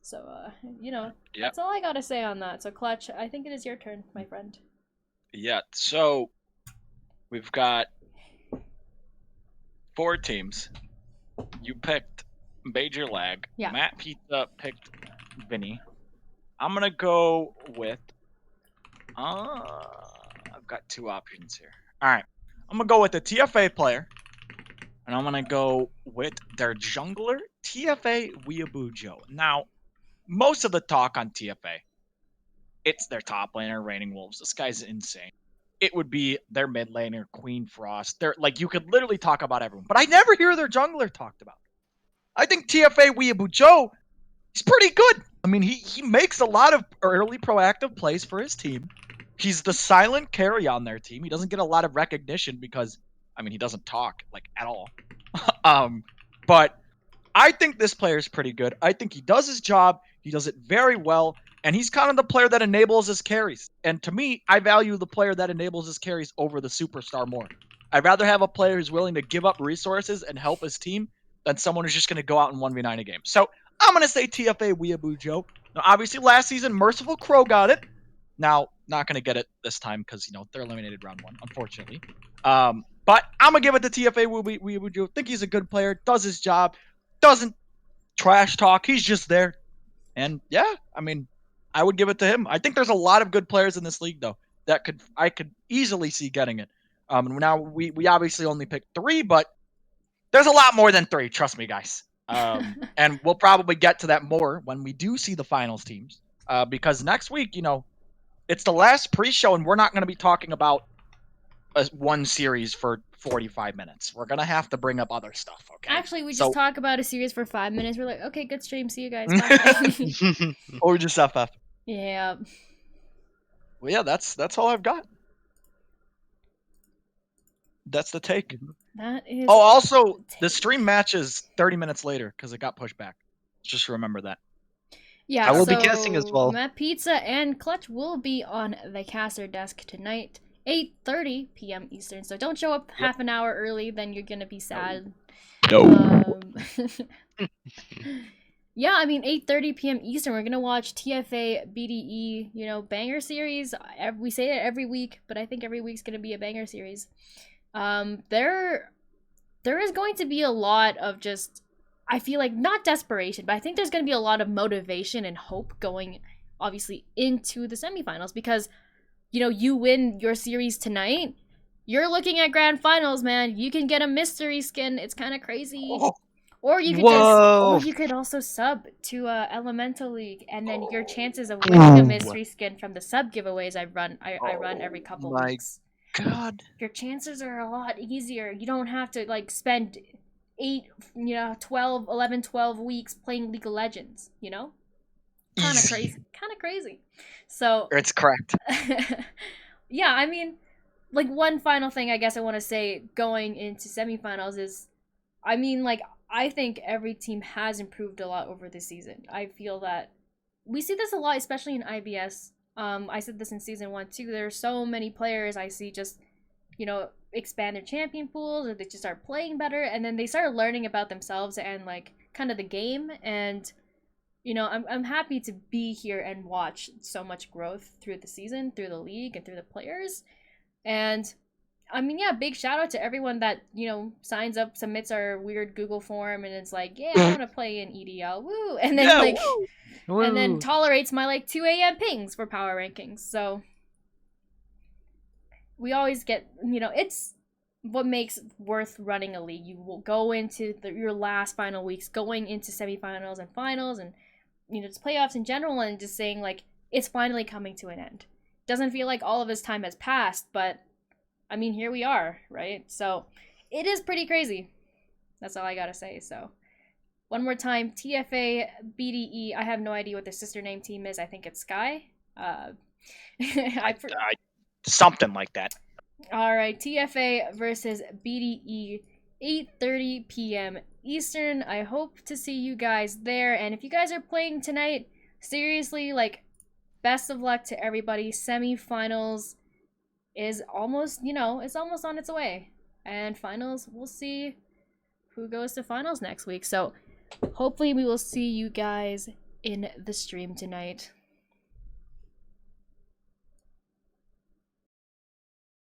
So Yep. that's all I gotta say on that. So Clutch, I think it is your turn, my friend. Yeah. So we've got 4 teams. You picked Major Lag. Yeah. Matt Pizza picked Vinny. I'm gonna go with. I've got 2 options here. All right. I'm gonna go with the TFA player, and I'm gonna go with their jungler, TFA Weeaboo. Now, most of the talk on TFA, it's their top laner, Raining Wolves. This guy's insane. It would be their mid laner, Queen Frost. They're like you could literally talk about everyone, but I never hear their jungler talked about. I think TFA Weeaboo, he's pretty good. I mean, he makes a lot of early proactive plays for his team. He's the silent carry on their team. He doesn't get a lot of recognition because, I mean, he doesn't talk like at all. But I think this player is pretty good. I think he does his job. He does it very well. And he's kind of the player that enables his carries. And to me, I value the player that enables his carries over the superstar more. I'd rather have a player who's willing to give up resources and help his team than someone who's just going to go out and 1v9 a game. So I'm going to say TFA Weeaboo Joe. Now, obviously, last season, Merciful Crow got it. Now, not going to get it this time because, they're eliminated round 1, unfortunately. But I'm going to give it to TFA Weeaboo Joe. Think he's a good player, does his job, doesn't trash talk. He's just there. And yeah, I mean, I would give it to him. I think there's a lot of good players in this league though that I could easily see getting it. Now we obviously only picked 3, but there's a lot more than 3. Trust me, guys. And we'll probably get to that more when we do see the finals teams. because next week, it's the last pre-show, and we're not going to be talking about one series for 45 minutes. We're going to have to bring up other stuff, okay? Actually, we just So, talk about a series for 5 minutes. We're like, okay, good stream. See you guys. Bye. or just FF. Yeah. Well, yeah, that's all I've got. That's the take. That is. Oh, also, the stream match is 30 minutes later because it got pushed back. Just remember that. Yeah, I will so be casting as well. Matt Pizza and Clutch will be on the caster desk tonight, 8:30 p.m. Eastern. So don't show up half an hour early, then you're gonna be sad. No. Yeah, I mean 8:30 p.m. Eastern. We're gonna watch TFA BDE, banger series. We say it every week, but I think every week's gonna be a banger series. There is going to be a lot of just, I feel like, not desperation, but I think there's going to be a lot of motivation and hope going, obviously, into the semifinals because, you win your series tonight, you're looking at grand finals, man. You can get a mystery skin. It's kind of crazy. Oh. Or you could Whoa. or you could also sub to Elemental League, and then your chances of winning a mystery skin from the sub giveaways I run every couple weeks. God. Your chances are a lot easier. You don't have to spend 12 weeks playing League of Legends, Kind of crazy. So It's correct. yeah, I mean, one final thing I guess I want to say going into semifinals is, I mean, I think every team has improved a lot over this season. I feel that we see this a lot, especially in IBS. I said this in season 1 too. There are so many players I see just, expand their champion pools, or they just start playing better, and then they start learning about themselves and kind of the game. And I'm happy to be here and watch so much growth through the season, through the league, and through the players. And I mean, yeah, big shout out to everyone that, signs up, submits our weird Google form, and it's like, yeah, I want to play in EDL, woo, and then and then tolerates my 2 a.m. pings for power rankings. So we always get, it's what makes worth running a league. You will go into your last final weeks, going into semifinals and finals, and just playoffs in general, and just saying it's finally coming to an end. Doesn't feel like all of this time has passed, but I mean, here we are, right? So it is pretty crazy. That's all I gotta say. So one more time, TFA BDE. I have no idea what their sister name team is. I think it's Sky. Something like that. All right, TFA versus BDE, 8:30 p.m. Eastern. I hope to see you guys there. And if you guys are playing tonight, seriously, best of luck to everybody. Semifinals is almost, it's almost on its way. And finals, we'll see who goes to finals next week. So hopefully we will see you guys in the stream tonight.